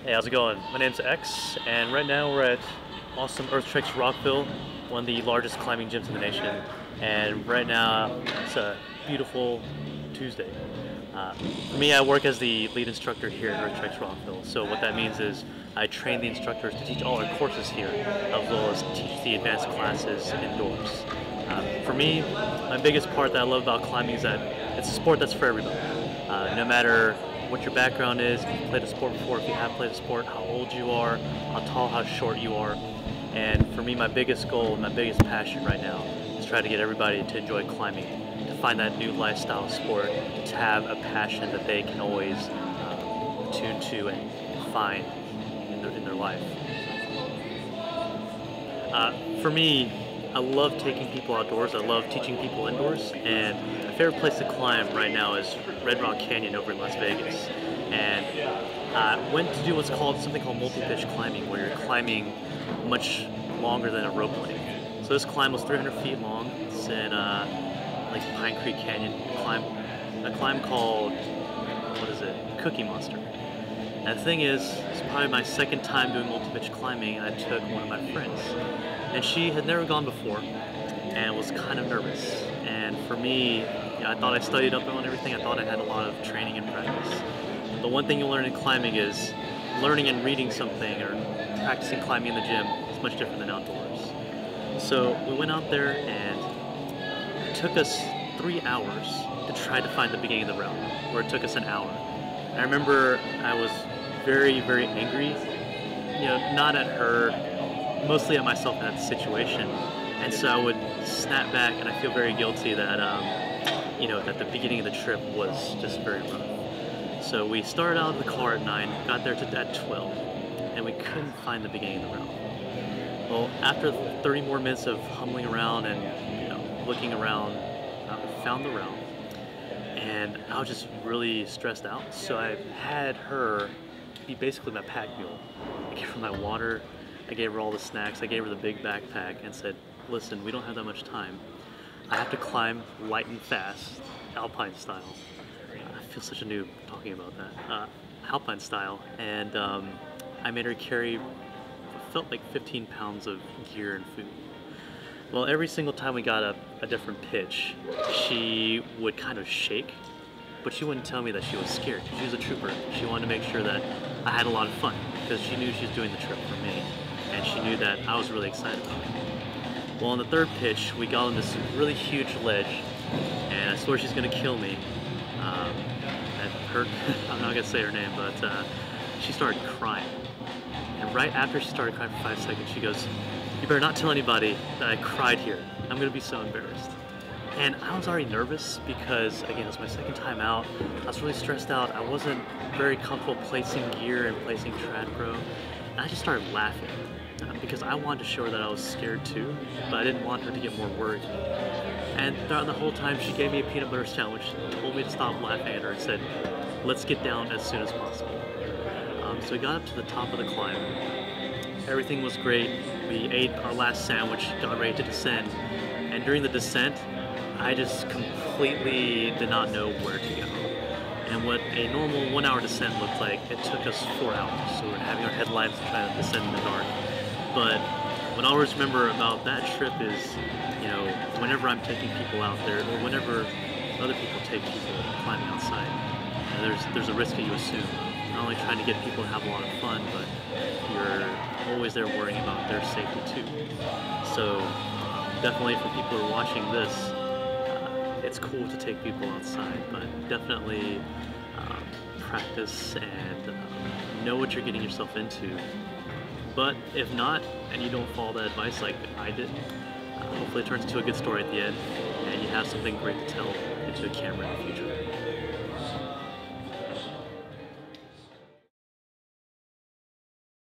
Hey, how's it going? My name's X, and right now we're at awesome Earth Treks Rockville, one of the largest climbing gyms in the nation. And right now it's a beautiful Tuesday. For me, I work as the lead instructor here at Earth Treks Rockville. So what that means is I train the instructors to teach all our courses here, as well as teach the advanced classes indoors. For me, my biggest part that I love about climbing is that it's a sport that's for everybody. No matter what your background is, if you've played a sport before, if you have played a sport, how old you are, how tall, how short you are. And for me, my biggest goal, my biggest passion right now is try to get everybody to enjoy climbing, to find that new lifestyle sport, to have a passion that they can always tune to and find in their life. For me, I love taking people outdoors. I love teaching people indoors, and my favorite place to climb right now is Red Rock Canyon over in Las Vegas. And I went to do what's called something called multi-pitch climbing, where you're climbing much longer than a rope length. So this climb was 300 feet long. It's in like Pine Creek Canyon. A climb called, what is it, Cookie Monster. And the thing is, it's probably my second time doing multi-pitch climbing. I took one of my friends, and she had never gone before and was kind of nervous. And for me, I thought I studied up on everything. I thought I had a lot of training and practice. But one thing you learn in climbing is learning and reading something or practicing climbing in the gym is much different than outdoors. So we went out there, and it took us 3 hours to try to find the beginning of the route, where it took us an hour. I remember I was very, very angry, not at her, mostly at myself in that situation. And so I would snap back, and I feel very guilty that, that the beginning of the trip was just very rough. So we started out of the car at 9, got there at 12, and we couldn't find the beginning of the route. Well, after 30 more minutes of humbling around and, looking around, we found the route. And I was just really stressed out, so I had her be basically my pack mule. I gave her my water, I gave her all the snacks, I gave her the big backpack, and said, listen, we don't have that much time. I have to climb light and fast, alpine style. I feel such a noob talking about that. Alpine style, and I made her carry, felt like 15 pounds of gear and food. Well, every single time we got a different pitch, she would kind of shake, but she wouldn't tell me that she was scared. She was a trooper. She wanted to make sure that I had a lot of fun, because she knew she was doing the trip for me, and she knew that I was really excited about it. Well, on the third pitch, we got on this really huge ledge, and I swore she's gonna kill me. I'm not gonna say her name, but she started crying. And right after she started crying for 5 seconds, she goes, "You better not tell anybody that I cried here. I'm gonna be so embarrassed." And I was already nervous because, again, it was my second time out. I was really stressed out. I wasn't very comfortable placing gear and placing trad pro. And I just started laughing because I wanted to show her that I was scared too, but I didn't want her to get more worried. And throughout the whole time, she gave me a peanut butter sandwich, told me to stop laughing at her, and said, "Let's get down as soon as possible." So we got up to the top of the climb. Everything was great. We ate our last sandwich, got ready to descend. And during the descent, I just completely did not know where to go. And what a normal 1 hour descent looked like, it took us 4 hours. So we're having our headlights trying to descend in the dark. But what I always remember about that trip is, whenever I'm taking people out there, or whenever other people take people climbing outside, there's a risk that you assume. Not only trying to get people to have a lot of fun, but you're always there worrying about their safety too. So definitely for people who are watching this, it's cool to take people outside, but definitely practice and know what you're getting yourself into. But if not, and you don't follow that advice like I did, hopefully it turns into a good story at the end, and you have something great to tell into a camera in the future.